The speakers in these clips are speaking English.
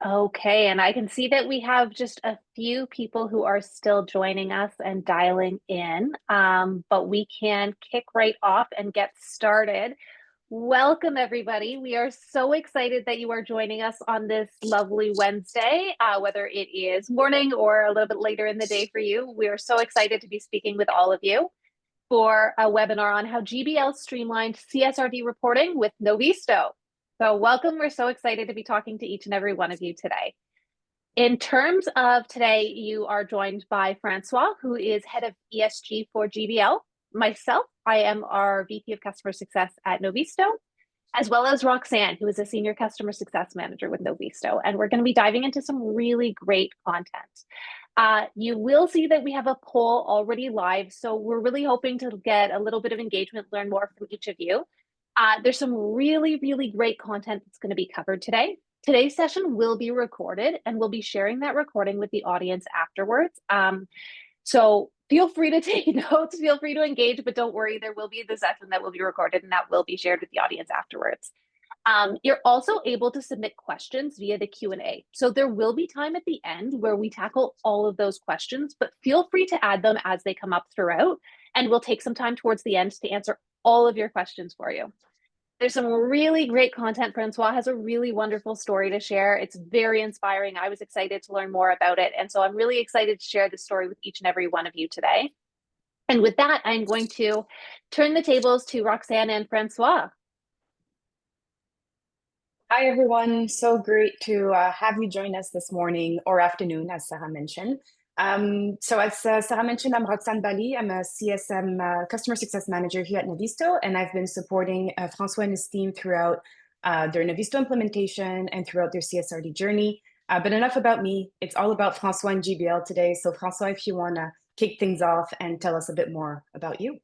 Okay, and I can see that we have just a few people who are still joining us and dialing in, but we can kick right off and get started. Welcome, everybody. We are so excited that you are joining us on this lovely Wednesday, whether it is morning or a little bit later in the day for you. We are so excited to be speaking with all of you for a webinar on how GBL streamlined CSRD reporting with Novisto. So welcome. We're so excited to be talking to each and every one of you today. In terms of today, you are joined by François, who is head of ESG for GBL. Myself, I am our VP of Customer Success at Novisto, as well as Roxanne, who is a Senior Customer Success Manager with Novisto. And we're going to be diving into some really great content. You will see that we have a poll already live, so we're really hoping to get a little bit of engagement, learn more from each of you. There's some really, really great content that's going to be covered today. Today's session will be recorded, and we'll be sharing that recording with the audience afterwards. So feel free to take notes, feel free to engage, but don't worry, there will be the session that will be recorded and that will be shared with the audience afterwards. You're also able to submit questions via the Q&A. So there will be time at the end where we tackle all of those questions, but feel free to add them as they come up throughout, and we'll take some time towards the end to answer all of your questions for you. There's some really great content. François has a really wonderful story to share. It's very inspiring. I was excited to learn more about it. And so I'm really excited to share the story with each and every one of you today. And with that, I'm going to turn the tables to Roxanne and François. Hi, everyone. So great to have you join us this morning or afternoon, as Sarah mentioned. So as Sarah mentioned, I'm Roxanne Bali. I'm a CSM Customer Success Manager here at Novisto, and I've been supporting François and his team throughout their Novisto implementation and throughout their CSRD journey. But enough about me. It's all about François and GBL today. So François, if you want to kick things off and tell us a bit more about you.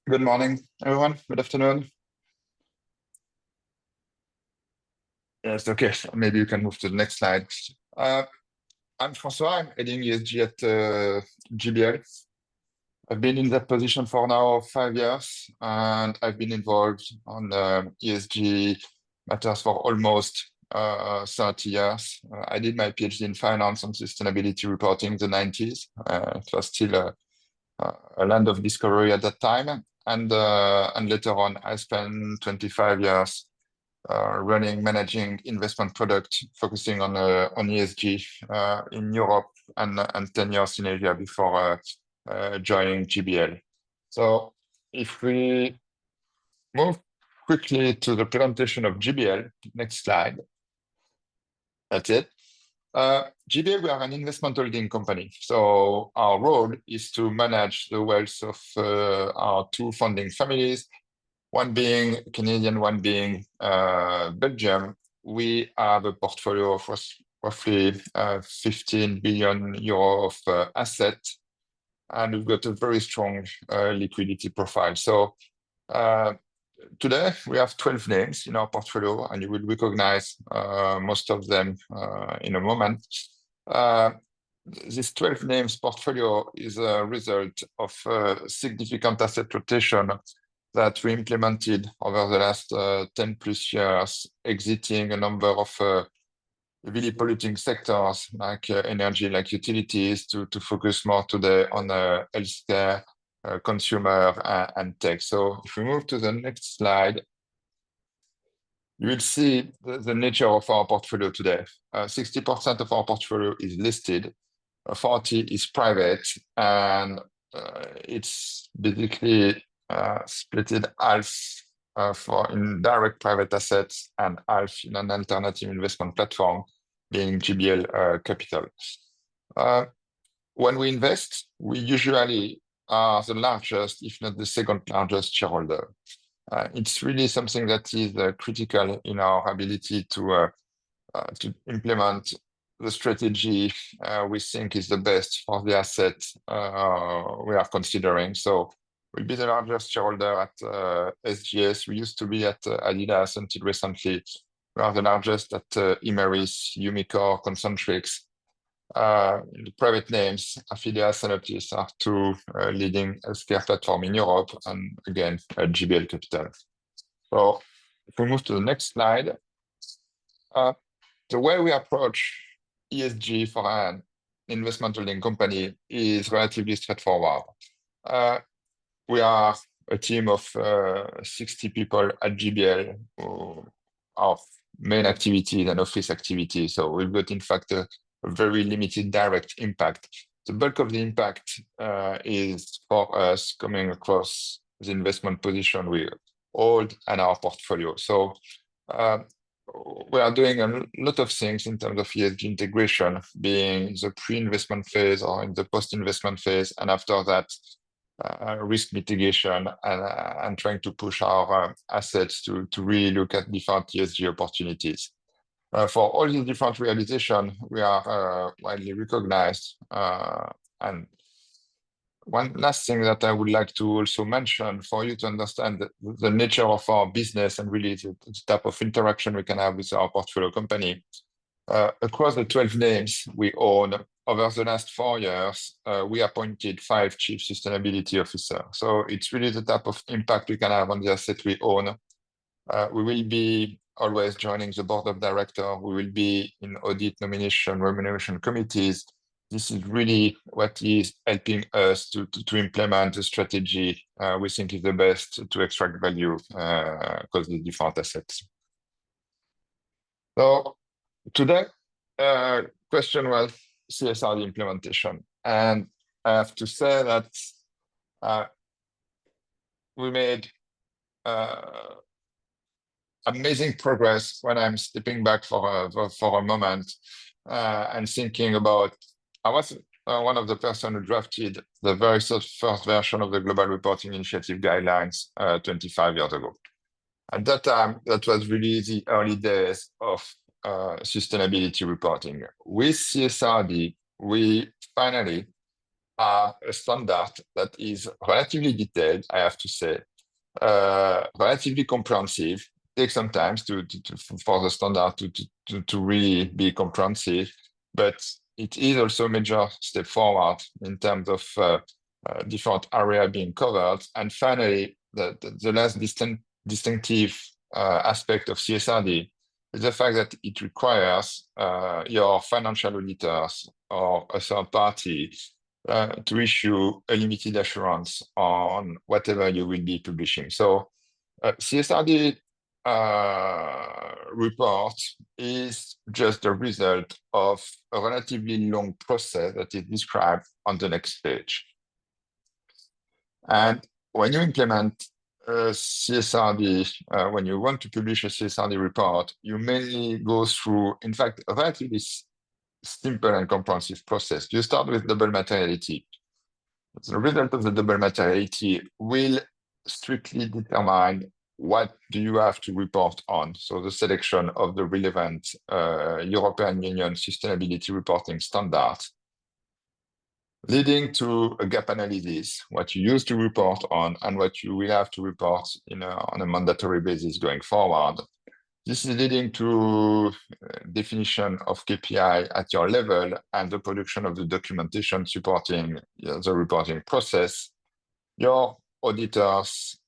Good morning, everyone. Good afternoon. Yes, okay. Maybe you can move to the next slide. I'm François. I'm heading ESG at GBL. I've been in that position for now 5 years, and I've been involved on ESG matters for almost 30 years. I did my PhD in finance and sustainability reporting in the 90s. It was still a land of discovery at that time. And later on, I spent 25 years managing investment product, focusing on ESG in Europe and 10 years in Asia before joining GBL. So if we move quickly to the presentation of GBL, next slide. That's it. GBL, we are an investment holding company. So our role is to manage the wealth of our two founding families, one being Canadian, one being Belgium. We have a portfolio of roughly 15 billion euro of assets, and we've got a very strong liquidity profile. So today, we have 12 names in our portfolio, and you will recognize most of them in a moment. This 12 names portfolio is a result of significant asset rotation that we implemented over the last 10 plus years, exiting a number of really polluting sectors like energy, like utilities, to focus more today on healthcare, consumer, and tech. So if we move to the next slide, you will see the nature of our portfolio today. 60% of our portfolio is listed, 40% is private, and it's basically split half in direct private assets and half in an alternative investment platform, being GBL Capital. When we invest, we usually are the largest, if not the second largest shareholder. It's really something that is critical in our ability to implement the strategy we think is the best for the asset we are considering. So we'll be the largest shareholder at SGS. We used to be at Adidas until recently. We are the largest at Imerys, Umicore, Concentrix. The private names, Affilia, Sanoptis are two leading healthcare platform in Europe, and again, GBL Capital. So if we move to the next slide, the way we approach ESG for an investment holding company is relatively straightforward. We are a team of 60 people at GBL, our main activities and office activities. So we've got, in fact, a very limited direct impact. The bulk of the impact is for us coming across the investment position we hold and our portfolio. So we are doing a lot of things in terms of ESG integration, being the pre-investment phase or in the post-investment phase, and after that, risk mitigation and trying to push our assets to really look at different ESG opportunities. For all these different realizations, we are widely recognized. And one last thing that I would like to also mention for you to understand the nature of our business and really the type of interaction we can have with our portfolio company. Across the 12 names we own, over the last 4 years, we appointed 5 chief sustainability officers. So it's really the type of impact we can have on the asset we own. We will be always joining the board of directors. We will be in audit, nomination, remuneration committees. This is really what is helping us to implement the strategy we think is the best to extract value across the different assets. So today, question was CSRD implementation. And I have to say that we made amazing progress when I'm stepping back for a moment and thinking about, I was one of the persons who drafted the very first version of the Global Reporting Initiative guidelines 25 years ago. At that time, that was really the early days of sustainability reporting. With CSRD, we finally have a standard that is relatively detailed, I have to say, relatively comprehensive. It takes some time for the standard to really be comprehensive, but it is also a major step forward in terms of different areas being covered. And finally, the last distinctive aspect of CSRD is the fact that it requires your financial auditors or a third party to issue a limited assurance on whatever you will be publishing. So CSRD report is just a result of a relatively long process that is described on the next page. And when you implement CSRD, when you want to publish a CSRD report, you mainly go through, in fact, a relatively simple and comprehensive process. You start with double materiality. The result of the double materiality will strictly determine what do you have to report on. So the selection of the relevant European Union sustainability reporting standards, leading to a gap analysis, what you used to report on and what you will have to report on a mandatory basis going forward. This is leading to definition of KPI at your level and the production of the documentation supporting the reporting process. Your auditors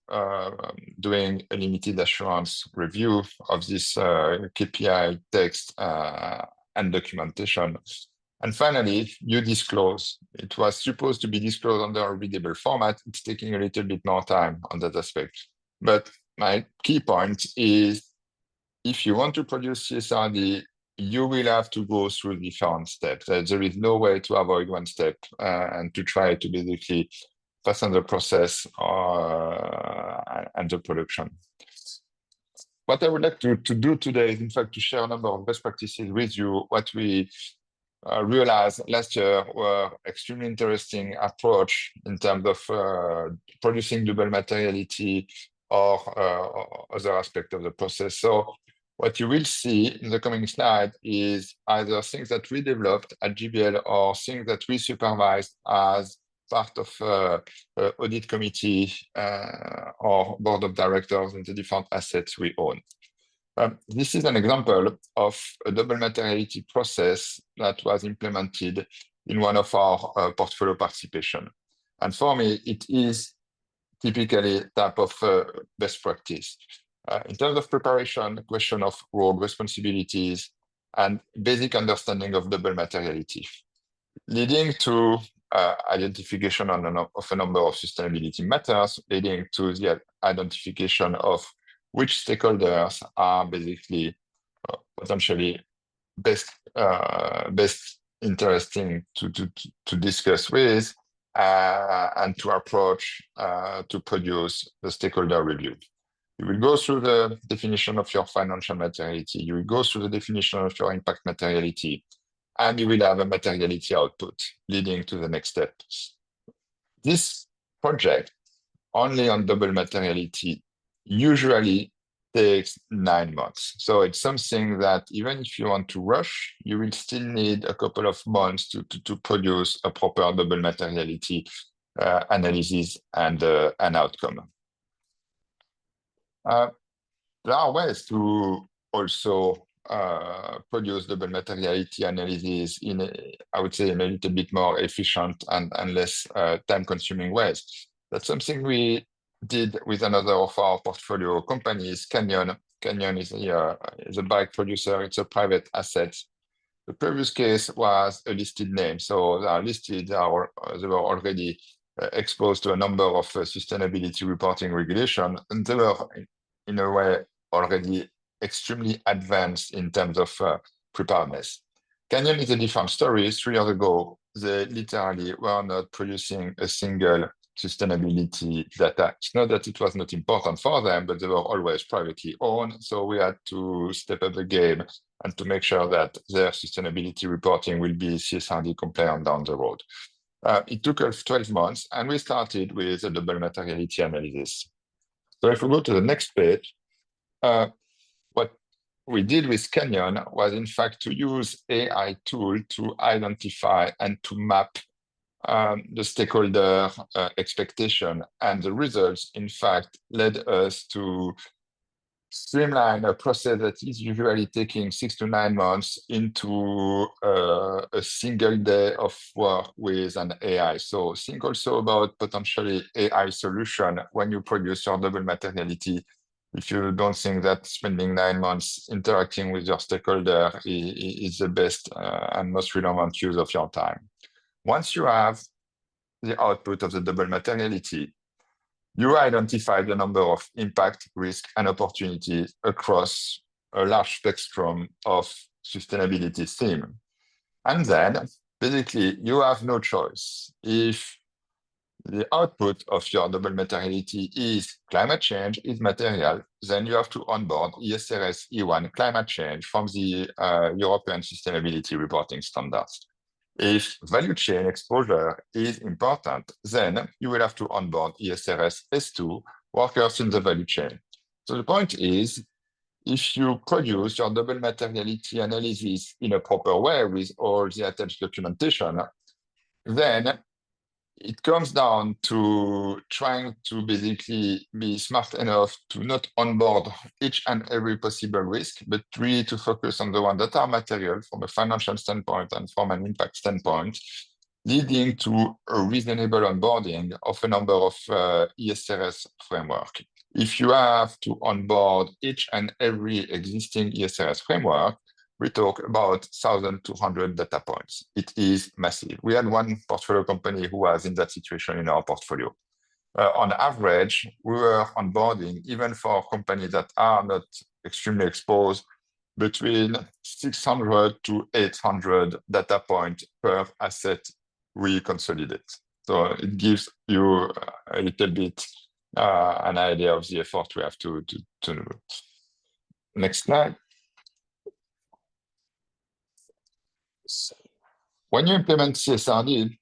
doing a limited assurance review of this KPI text and documentation. And finally, you disclose. It was supposed to be disclosed under a readable format. It's taking a little bit more time on that aspect. But my key point is, if you want to produce CSRD, you will have to go through different steps. There is no way to avoid one step and to try to basically fasten the process and the production. What I would like to do today is, in fact, to share a number of best practices with you. What we realized last year were extremely interesting approach in terms of producing double materiality or other aspect of the process. So what you will see in the coming slide is either things that we developed at GBL or things that we supervised as part of audit committee or board of directors in the different assets we own. This is an example of a double materiality process that was implemented in one of our portfolio participation. And for me, it is typically type of best practice. In terms of preparation, question of role, responsibilities, and basic understanding of double materiality, leading to identification of a number of sustainability matters, leading to the identification of which stakeholders are basically potentially best interesting to discuss with and to approach to produce the stakeholder review. You will go through the definition of your financial materiality. You will go through the definition of your impact materiality, and you will have a materiality output leading to the next steps. This project, only on double materiality, usually takes 9 months. So it's something that even if you want to rush, you will still need a couple of months to produce a proper double materiality analysis and an outcome. There are ways to also produce double materiality analysis in, I would say, in a little bit more efficient and less time-consuming ways. That's something we did with another of our portfolio companies, Canyon. Canyon is a bike producer. It's a private asset. The previous case was a listed name. So they are listed, they were already exposed to a number of sustainability reporting regulation, and they were in a way already extremely advanced in terms of preparedness. Canyon is a different story. 3 years ago, they literally were not producing a single sustainability data. It's not that it was not important for them, but they were always privately owned. So we had to step up the game and to make sure that their sustainability reporting will be CSRD compliant down the road. It took us 12 months, and we started with a double materiality analysis. So if we go to the next page, what we did with Canyon was, in fact, to use AI tool to identify and to map the stakeholder expectation, and the results, in fact, led us to streamline a process that is usually taking 6 to 9 months into a single day of work with an AI. So think also about potentially AI solution when you produce your double materiality. If you don't think that spending 9 months interacting with your stakeholder is the best and most relevant use of your time. Once you have the output of the double materiality, you identify the number of impact, risk, and opportunities across a large spectrum of sustainability theme. And then, basically, you have no choice. If the output of your double materiality is climate change is material, then you have to onboard ESRS E1 climate change from the European Sustainability Reporting Standards. If value chain exposure is important, then you will have to onboard ESRS S2, workers in the value chain. So the point is, if you produce your double materiality analysis in a proper way with all the attached documentation, then it comes down to trying to basically be smart enough to not onboard each and every possible risk, but really to focus on the ones that are material from a financial standpoint and from an impact standpoint, leading to a reasonable onboarding of a number of ESRS framework. If you have to onboard each and every existing ESRS framework, we talk about 1,200 data points. It is massive. We had one portfolio company who was in that situation in our portfolio. On average, we were onboarding, even for companies that are not extremely exposed, between 600 to 800 data points per asset we consolidate. So it gives you a little bit an idea of the effort we have to do. Next slide. When you implement CSRD,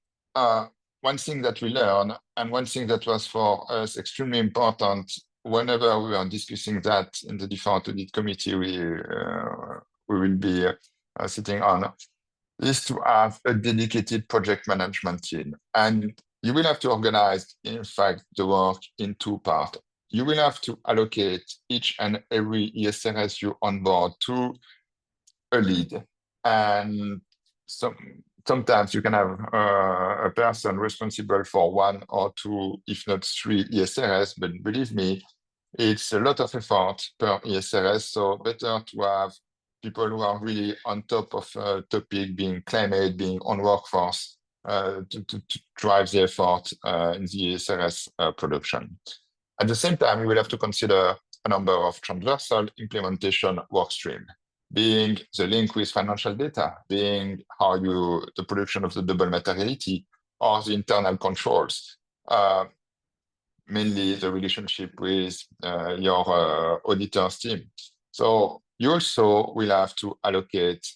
one thing that we learn, and one thing that was for us extremely important whenever we are discussing that in the different audit committee we will be sitting on, is to have a dedicated project management team. And you will have to organize, in fact, the work in 2 parts. you will have to allocate each and every ESRS you onboard to a lead. And sometimes you can have a person responsible for 1 or 2, if not 3 ESRS, but believe me, it's a lot of effort per ESRS, so better to have people who are really on top of a topic, being climate, being on workforce, to drive the effort in the ESRS production. At the same time, we will have to consider a number of transversal implementation workstream, being the link with financial data, being how the production of the double materiality, or the internal controls, mainly the relationship with your auditors team. So you also will have to allocate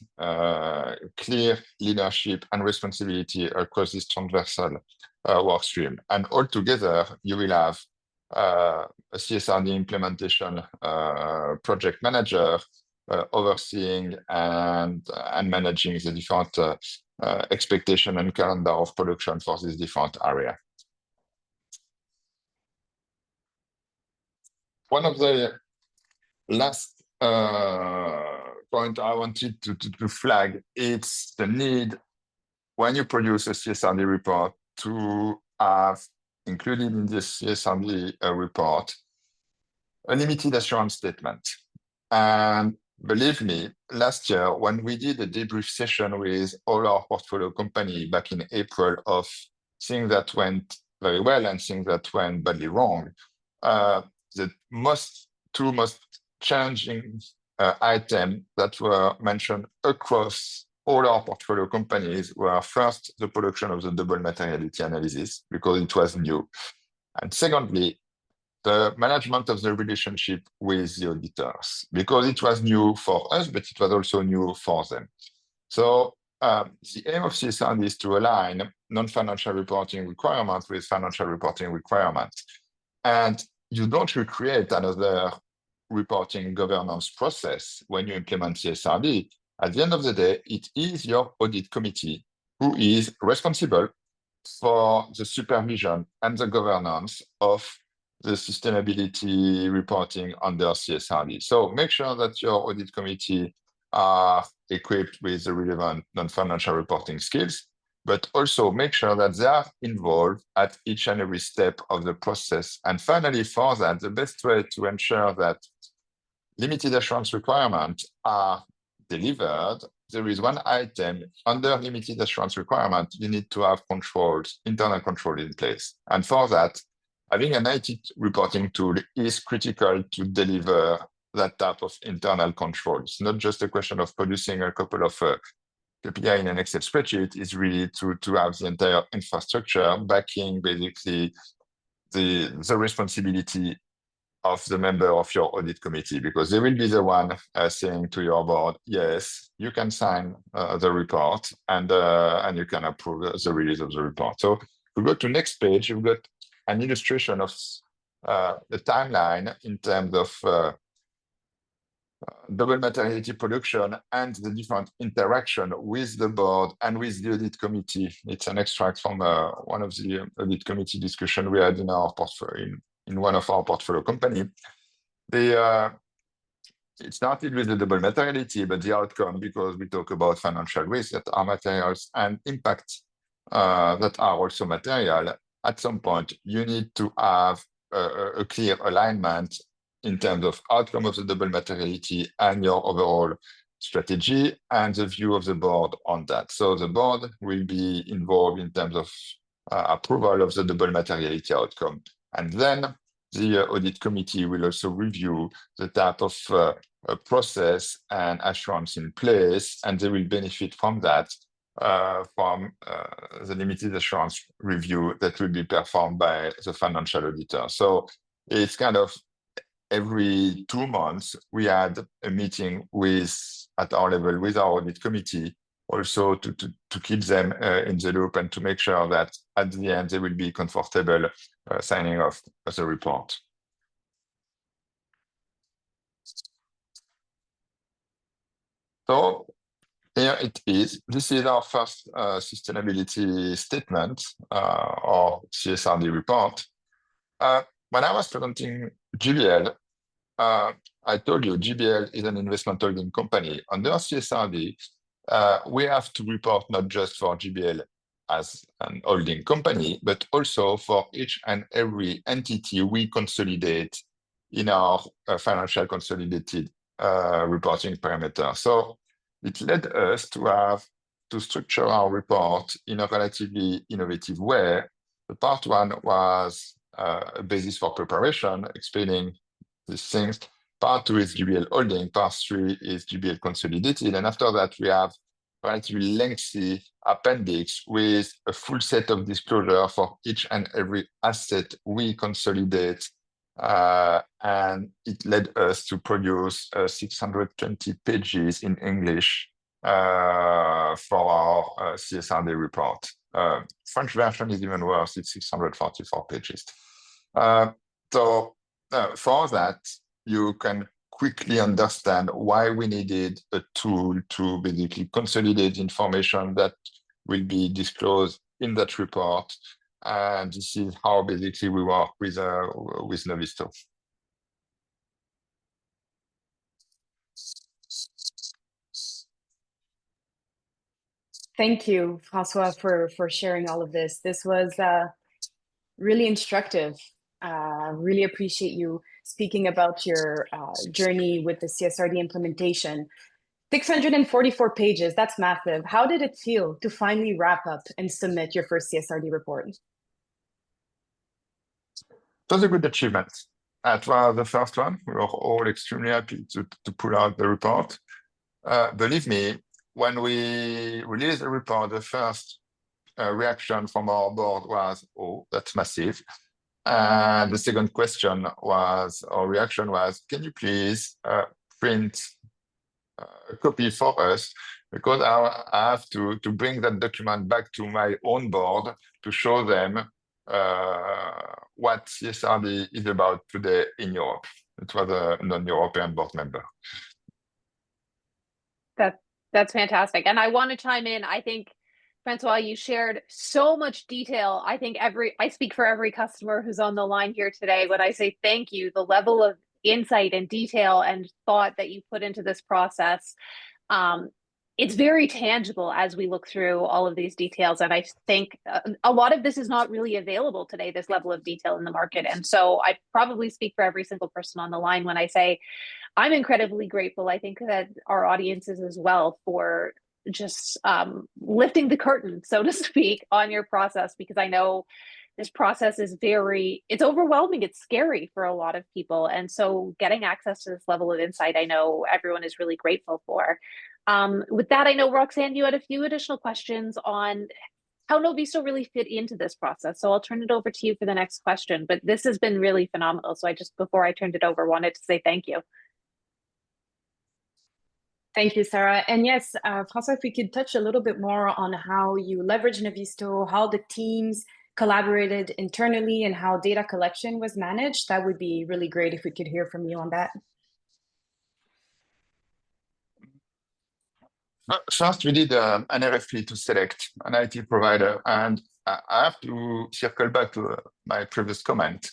clear leadership and responsibility across this transversal workstream. And altogether, you will have a CSRD implementation project manager overseeing and managing the different expectation and calendar of production for this different area. One of the last point I wanted to flag, it's the need when you produce a CSRD report to have included in this CSRD report a limited assurance statement. And believe me, last year, when we did a debrief session with all our portfolio company back in April of things that went very well and things that went badly wrong, the two most challenging items that were mentioned across all our portfolio companies were first, the production of the double materiality analysis, because it was new. And secondly, the management of the relationship with the auditors, because it was new for us, but it was also new for them. So the aim of CSRD is to align non-financial reporting requirements with financial reporting requirements. And you don't recreate another reporting governance process when you implement CSRD. At the end of the day, it is your audit committee who is responsible for the supervision and the governance of the sustainability reporting under CSRD. So make sure that your audit committee are equipped with the relevant non-financial reporting skills, but also make sure that they are involved at each and every step of the process. And finally, for that, the best way to ensure that limited assurance requirements are delivered, there is one item under limited assurance requirement, you need to have controls, internal control in place. And for that, having an IT reporting tool is critical to deliver that type of internal control. It's not just a question of producing a couple of KPI in an Excel spreadsheet, it's really to have the entire infrastructure backing basically the responsibility of the member of your audit committee, because they will be the one saying to your board, yes, you can sign the report and you can approve the release of the report. So we go to next page, we've got an illustration of the timeline in terms of double materiality production and the different interaction with the board and with the audit committee. It's an extract from one of the audit committee discussion we had in our portfolio, in one of our portfolio company. It started with the double materiality, but the outcome, because we talk about financial risks that are materials and impact that are also material, at some point, you need to have a clear alignment in terms of outcome of the double materiality and your overall strategy and the view of the board on that. So the board will be involved in terms of approval of the double materiality outcome. And then the audit committee will also review the type of process and assurance in place, and they will benefit from that, from the limited assurance review that will be performed by the financial auditor. So it's kind of every 2 months, we had a meeting at our level with our audit committee, also to keep them in the loop and to make sure that at the end, they will be comfortable signing off the report. So here it is. This is our first sustainability statement or CSRD report. When I was presenting GBL, I told you GBL is an investment holding company. Under CSRD, we have to report not just for GBL as an holding company, but also for each and every entity we consolidate in our financial consolidated reporting parameter. So it led us to have to structure our report in a relatively innovative way. The part one was a basis for preparation, explaining these things. Part two is GBL holding, part three is GBL consolidated. And after that, we have a relatively lengthy appendix with a full set of disclosure for each and every asset we consolidate. And it led us to produce 620 pages in English for our CSRD report. French version is even worse, it's 644 pages. So for that, you can quickly understand why we needed a tool to basically consolidate information that will be disclosed in that report. And this is how basically we work with Novisto. Thank you, François, for sharing all of this. This was really instructive. Really appreciate you speaking about your journey with the CSRD implementation. 644 pages, that's massive. How did it feel to finally wrap up and submit your first CSRD report? It was a good achievement. That was the first one. We were all extremely happy to pull out the report. Believe me, when we released the report, the first reaction from our board was, oh, that's massive. And the second question was, or reaction was, can you please print a copy for us? Because I have to bring that document back to my own board to show them what CSRD is about today in Europe. It was a non-European board member. That's fantastic. And I want to chime in. I think, François, you shared so much detail. I think I speak for every customer who's on the line here today when I say thank you. The level of insight and detail and thought that you put into this process, it's very tangible as we look through all of these details. And I think a lot of this is not really available today, this level of detail in the market. And so I probably speak for every single person on the line when I say I'm incredibly grateful. I think that our audience is as well for just lifting the curtain, so to speak, on your process, because I know this process is it's overwhelming. It's scary for a lot of people. And so getting access to this level of insight, I know everyone is really grateful for. With that, I know, Roxanne, you had a few additional questions on how Novisto really fit into this process. So I'll turn it over to you for the next question. But this has been really phenomenal. So before I turned it over, wanted to say thank you. Thank you, Sarah. And yes, François, if we could touch a little bit more on how you leverage Novisto, how the teams collaborated internally, and how data collection was managed, that would be really great if we could hear from you on that. First, we did an RFP to select an IT provider, and I have to circle back to my previous comment.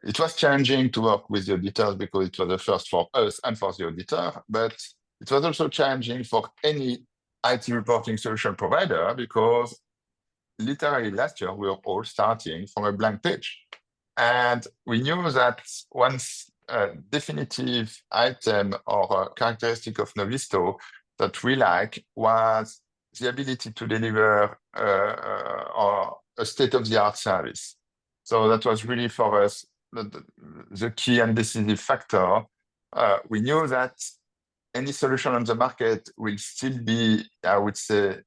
It was challenging to work with the auditors because it was the first for us and for the auditor, but it was also challenging for any IT reporting solution provider because literally last year we were all starting from a blank page. And we knew that once a definitive item or a characteristic of Novisto that we like was the ability to deliver a state-of-the-art service. So that was really for us the key and decisive factor. We knew that any solution on the market will still be, I would say,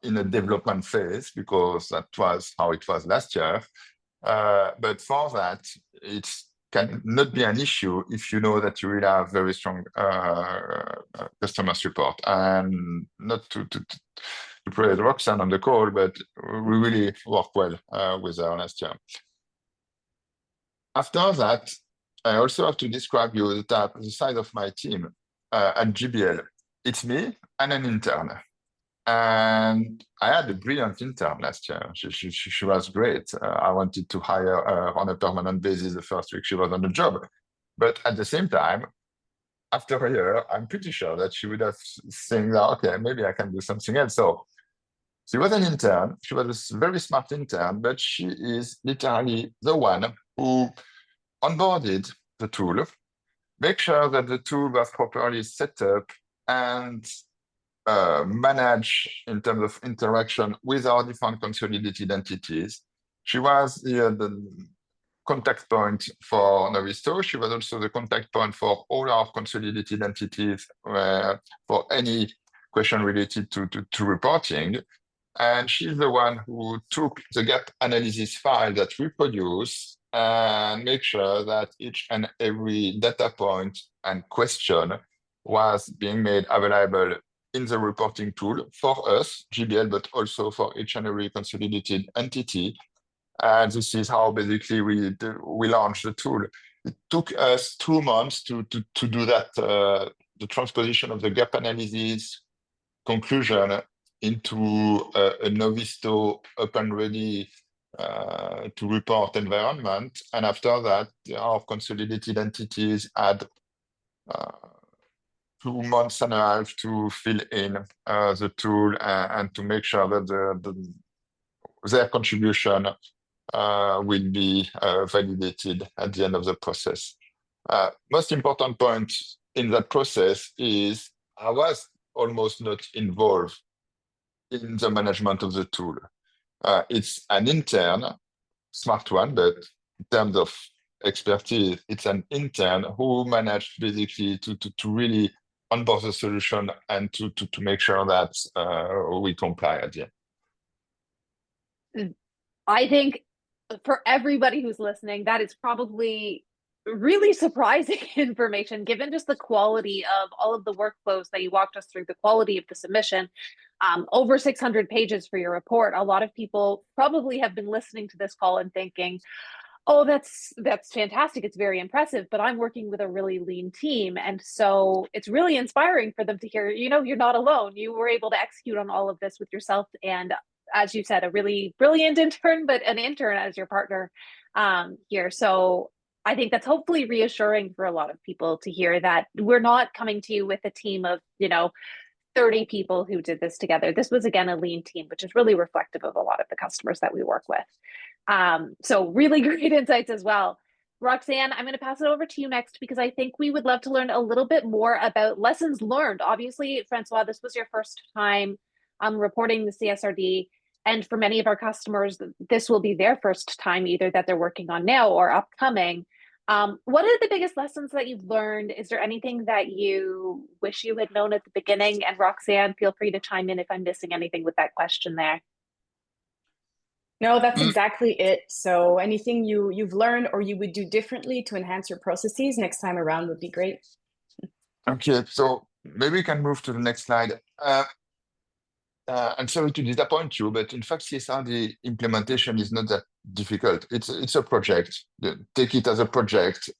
in a development phase because that was how it was last year. But for that, it can not be an issue if you know that you will have very strong customer support. And not to praise Roxanne on the call, but we really worked well with her last year. After that, I also have to describe you the size of my team at GBL. It's me and an intern. And I had a brilliant intern last year. She was great. I wanted to hire her on a permanent basis the first week she was on the job. But at the same time, after a year, I'm pretty sure that she would have saying, okay, maybe I can do something else. So she was an intern. She was a very smart intern, but she is literally the one who onboarded the tool, make sure that the tool was properly set up and managed in terms of interaction with our different consolidated entities. She was the contact point for Novisto. She was also the contact point for all our consolidated entities for any question related to reporting. And she's the one who took the gap analysis file that we produce and make sure that each and every data point and question was being made available in the reporting tool for us, GBL, but also for each and every consolidated entity. And this is how basically we launched the tool. It took us 2 months to do that, the transposition of the gap analysis conclusion into a Novisto up and ready to report environment. And after that, our consolidated entities had 2 months and a half to fill in the tool and to make sure that their contribution will be validated at the end of the process. Most important point in that process is I was almost not involved in the management of the tool. It's an intern, smart one, but in terms of expertise, it's an intern who managed basically to really onboard the solution and to make sure that we comply at the end. I think for everybody who's listening, that is probably really surprising information, given just the quality of all of the workflows that you walked us through, the quality of the submission, over 600 pages for your report. A lot of people probably have been listening to this call and thinking, oh, that's fantastic. It's very impressive, but I'm working with a really lean team. And so it's really inspiring for them to hear, you're not alone. You were able to execute on all of this with yourself. And as you said, a really brilliant intern, but an intern as your partner here. So I think that's hopefully reassuring for a lot of people to hear that we're not coming to you with a team of, 30 people who did this together. This was, again, a lean team, which is really reflective of a lot of the customers that we work with. So really great insights as well. Roxanne, I'm going to pass it over to you next because I think we would love to learn a little bit more about lessons learned. Obviously, François, this was your first time reporting the CSRD. And for many of our customers, this will be their first time either that they're working on now or upcoming. What are the biggest lessons that you've learned? Is there anything that you wish you had known at the beginning? And Roxanne, feel free to chime in if I'm missing anything with that question there. No, that's exactly it. So anything you've learned or you would do differently to enhance your processes next time around would be great. Okay, so maybe we can move to the next slide. I'm sorry to disappoint you, but in fact, CSRD implementation is not that difficult. It's a project. Take it as a project,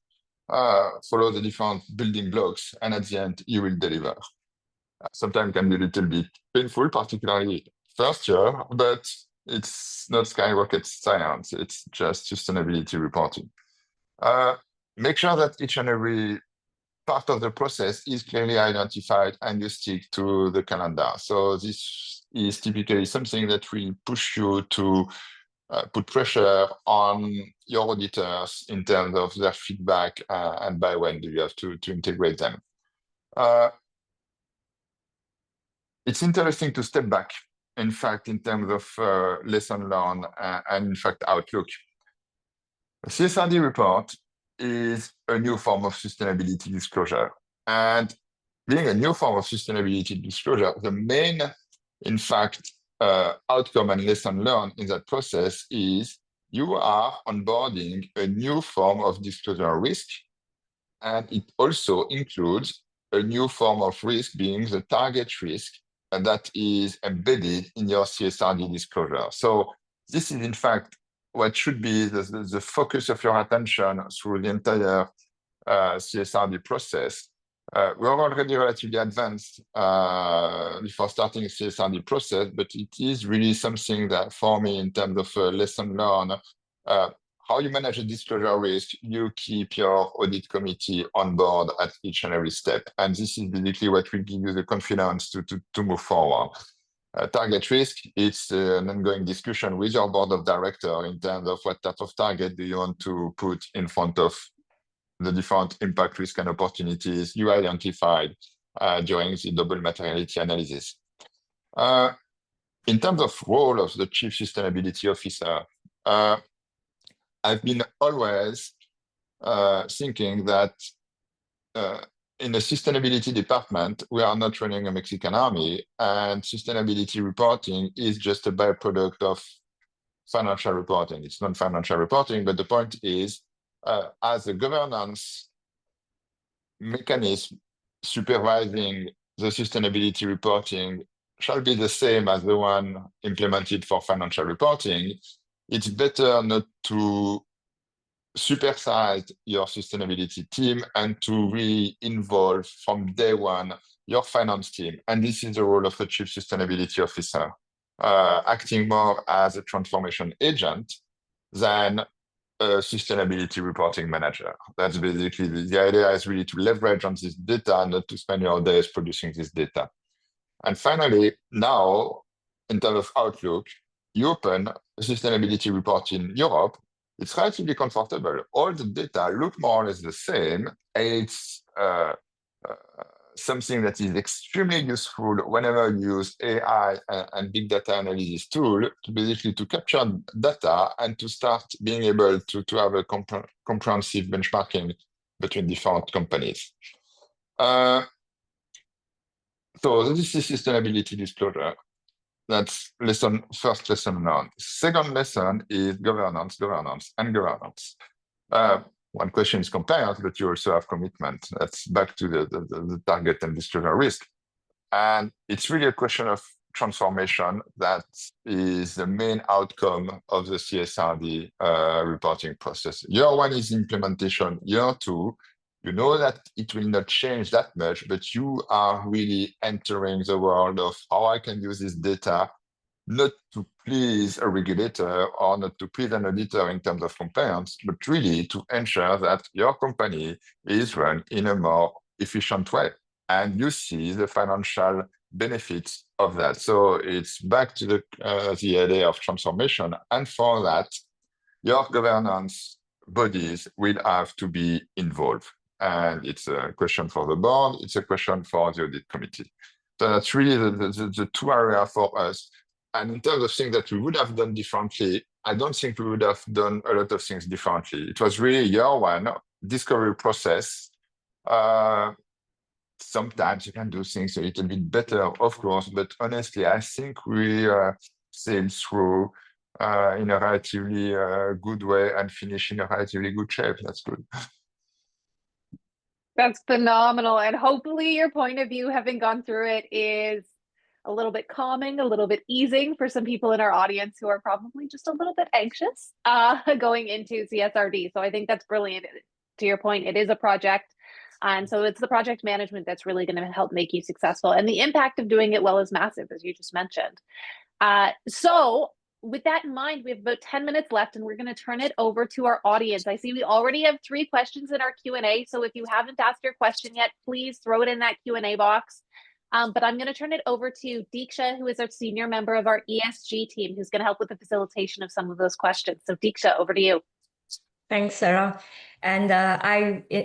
follow the different building blocks, and at the end, you will deliver. Sometimes it can be a little bit painful, particularly first year, but it's not skyrocket science. It's just sustainability reporting. Make sure that each and every part of the process is clearly identified and you stick to the calendar. So this is typically something that will push you to put pressure on your auditors in terms of their feedback and by when do you have to integrate them. It's interesting to step back, in fact, in terms of lesson learned and in fact outlook. A CSRD report is a new form of sustainability disclosure. And being a new form of sustainability disclosure, the main, in fact, outcome and lesson learned in that process is you are onboarding a new form of disclosure risk. And it also includes a new form of risk being the target risk, and that is embedded in your CSRD disclosure. So this is, in fact, what should be the focus of your attention through the entire CSRD process. We're already relatively advanced before starting a CSRD process, but it is really something that for me in terms of lesson learned, how you manage a disclosure risk, you keep your audit committee on board at each and every step. And this is basically what will give you the confidence to move forward. Target risk, it's an ongoing discussion with your board of directors in terms of what type of target do you want to put in front of the different impact, risk, and opportunities you identified during the double materiality analysis. In terms of role of the Chief Sustainability Officer, I've been always thinking that in the sustainability department, we are not running a Mexican army, and sustainability reporting is just a byproduct of financial reporting. It's not financial reporting, but the point is, as a governance mechanism supervising the sustainability reporting shall be the same as the one implemented for financial reporting, it's better not to supersize your sustainability team and to really involve from day one your finance team. And this is the role of the Chief Sustainability Officer, acting more as a transformation agent than a sustainability reporting manager. That's basically the idea is really to leverage on this data, not to spend your days producing this data. And finally, now, in terms of outlook, you open a sustainability report in Europe, it's relatively comfortable. All the data look more or less the same. It's something that is extremely useful whenever you use AI and big data analysis tool to basically to capture data and to start being able to have a comprehensive benchmarking between different companies. So this is sustainability disclosure. That's first lesson learned. Second lesson is governance. One question is compliance, but you also have commitment. That's back to the target and disclosure risk. And it's really a question of transformation that is the main outcome of the CSRD reporting process. Year one is implementation. Year two, you know that it will not change that much, but you are really entering the world of how I can use this data not to please a regulator or not to please an auditor in terms of compliance, but really to ensure that your company is run in a more efficient way. And you see the financial benefits of that. So it's back to the idea of transformation. And for that, your governance bodies will have to be involved. And it's a question for the board, it's a question for the audit committee. So that's really the two areas for us. And in terms of things that we would have done differently, I don't think we would have done a lot of things differently. It was really year one, discovery process. Sometimes you can do things a little bit better, of course, but honestly, I think we sailed through in a relatively good way and finish in a relatively good shape. That's good. That's phenomenal. And hopefully your point of view, having gone through it, is a little bit calming, a little bit easing for some people in our audience who are probably just a little bit anxious going into CSRD. So I think that's brilliant. To your point, it is a project. And so it's the project management that's really going to help make you successful. And the impact of doing it well is massive, as you just mentioned. So with that in mind, we have about 10 minutes left, and we're going to turn it over to our audience. I see we already have 3 questions in our Q&A. So if you haven't asked your question yet, please throw it in that Q&A box. But I'm going to turn it over to Diksha, who is our senior member of our ESG team, who's going to help with the facilitation of some of those questions. So Diksha, over to you. Thanks, Sarah. And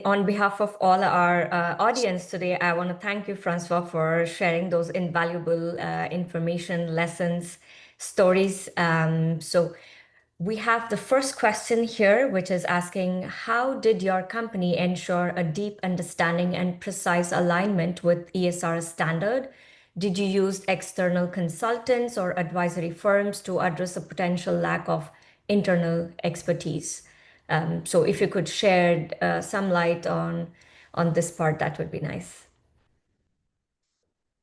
on behalf of all our audience today, I want to thank you, François, for sharing those invaluable information, lessons, stories. So we have the first question here, which is asking, how did your company ensure a deep understanding and precise alignment with ESRS standard? Did you use external consultants or advisory firms to address a potential lack of internal expertise? So if you could share some light on this part, that would be nice.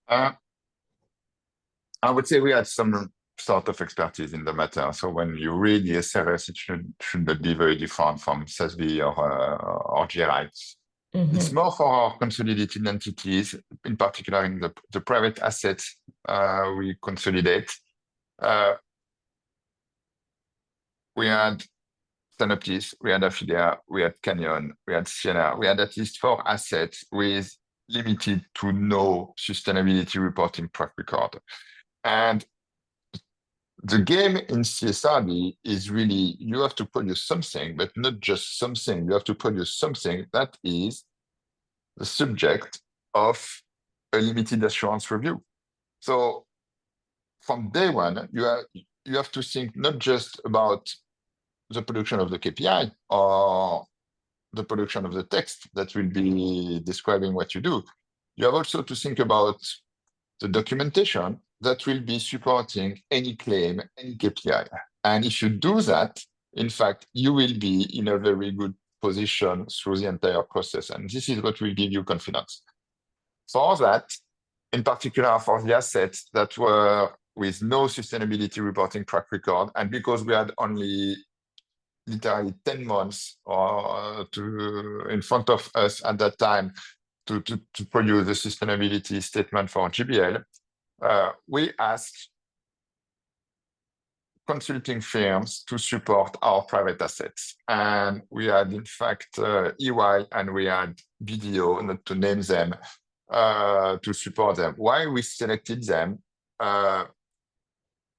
I would say we had some sort of expertise in the matter. So when you read the ESRS, it should not be very different from SASB or GRI. It's more for our consolidated entities, in particular in the private assets we consolidate. We had Synoptis, we had Affilia, we had Canyon, we had Sienna, we had at least 4 assets with limited to no sustainability reporting track record. And the game in CSRD is really, you have to produce something, but not just something. You have to produce something that is the subject of a limited assurance review. So from day one, you have to think not just about the production of the KPI or the production of the text that will be describing what you do. You have also to think about the documentation that will be supporting any claim, any KPI. And if you do that, in fact, you will be in a very good position through the entire process. And this is what will give you confidence. For that, in particular for the assets that were with no sustainability reporting track record, and because we had only literally 10 months in front of us at that time to produce the sustainability statement for GBL, we asked consulting firms to support our private assets. And we had, in fact, EY and we had BDO, not to name them, to support them. Why we selected them?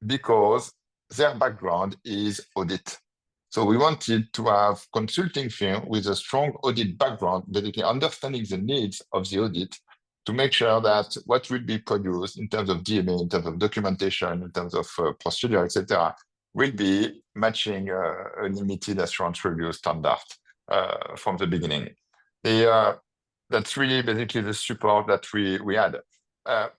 Because their background is audit. So we wanted to have consulting firm with a strong audit background, basically understanding the needs of the audit to make sure that what will be produced in terms of DMA, in terms of documentation, in terms of procedure, etc., will be matching a limited assurance review standard from the beginning. That's really basically the support that we had. To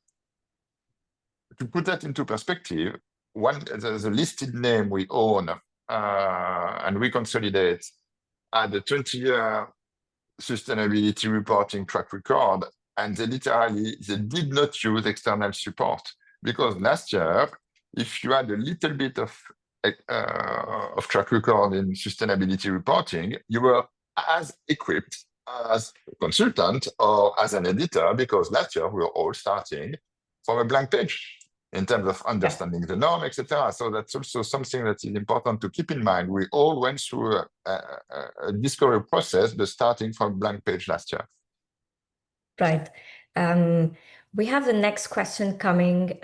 put that into perspective, the listed name we own and we consolidate had a 20-year sustainability reporting track record, and they did not use external support, because last year, if you had a little bit of track record in sustainability reporting, you were as equipped as a consultant or as an editor, because last year we were all starting from a blank page in terms of understanding the norm, etc. So that's also something that is important to keep in mind. We all went through a discovery process, but starting from blank page last year. Right. We have the next question coming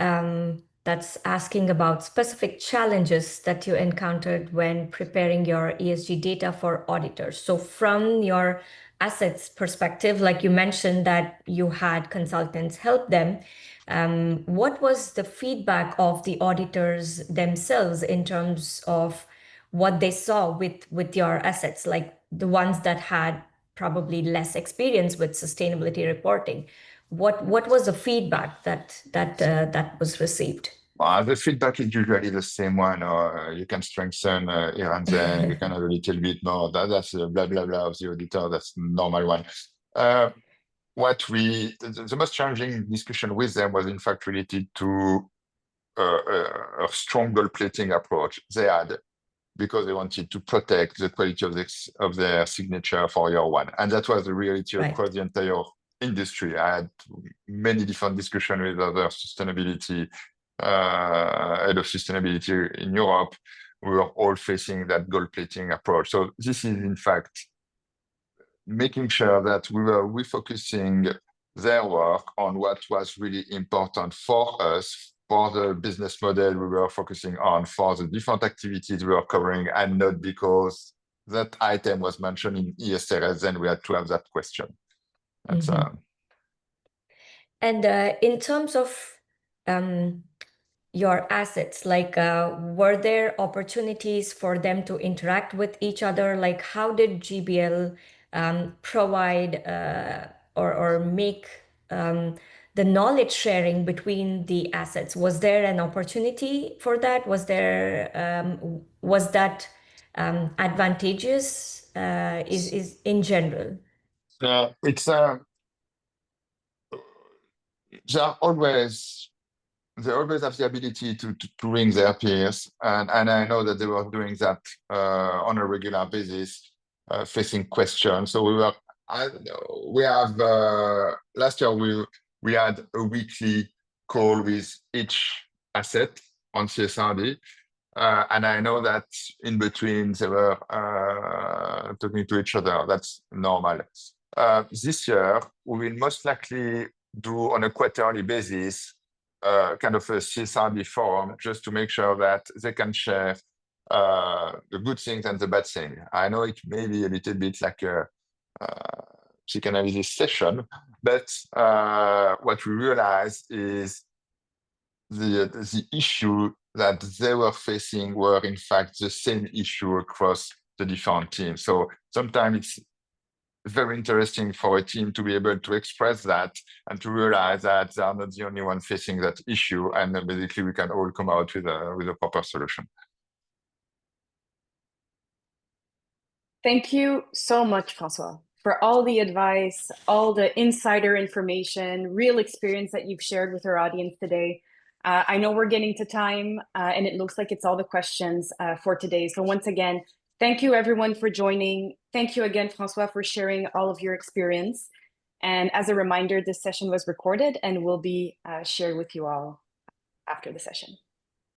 that's asking about specific challenges that you encountered when preparing your ESG data for auditors. So from your assets perspective, like you mentioned that you had consultants help them, what was the feedback of the auditors themselves in terms of what they saw with your assets, like the ones that had probably less experience with sustainability reporting? What was the feedback that was received? The feedback is usually the same one, or you can strengthen here and there, you can have a little bit more. That's the blah, blah, blah of the auditor. That's the normal one. The most challenging discussion with them was in fact related to a strong gold plating approach they had, because they wanted to protect the quality of their signature for year one. And that was the reality across the entire industry. I had many different discussions with other sustainability, head of sustainability in Europe. We were all facing that gold plating approach. So this is in fact making sure that we were refocusing their work on what was really important for us, for the business model we were focusing on, for the different activities we were covering, and not because that item was mentioned in ESRS, then we had to have that question. That's, And in terms of your assets, like were there opportunities for them to interact with each other? Like how did GBL provide or make the knowledge sharing between the assets? Was there an opportunity for that? Was that advantageous is in general? They always have the ability to ring their peers, and I know that they were doing that on a regular basis, facing questions. So we were I don't know. We have last year we had a weekly call with each asset on CSRD. And I know that in between they were talking to each other. That's normal. This year, we will most likely do on a quarterly basis kind of a CSRD forum just to make sure that they can share the good things and the bad things. I know it may be a little bit like a psychoanalysis session, but what we realize is the issue that they were facing were in fact the same issue across the different teams. So sometimes it's very interesting for a team to be able to express that and to realize that they are not the only one facing that issue, and then basically we can all come out with a proper solution. Thank you so much, François, for all the advice, all the insider information, real experience that you've shared with our audience today. I know we're getting to time, and it looks like it's all the questions for today. So once again, thank you everyone for joining. Thank you again, François, for sharing all of your experience. And as a reminder, this session was recorded and will be shared with you all after the session.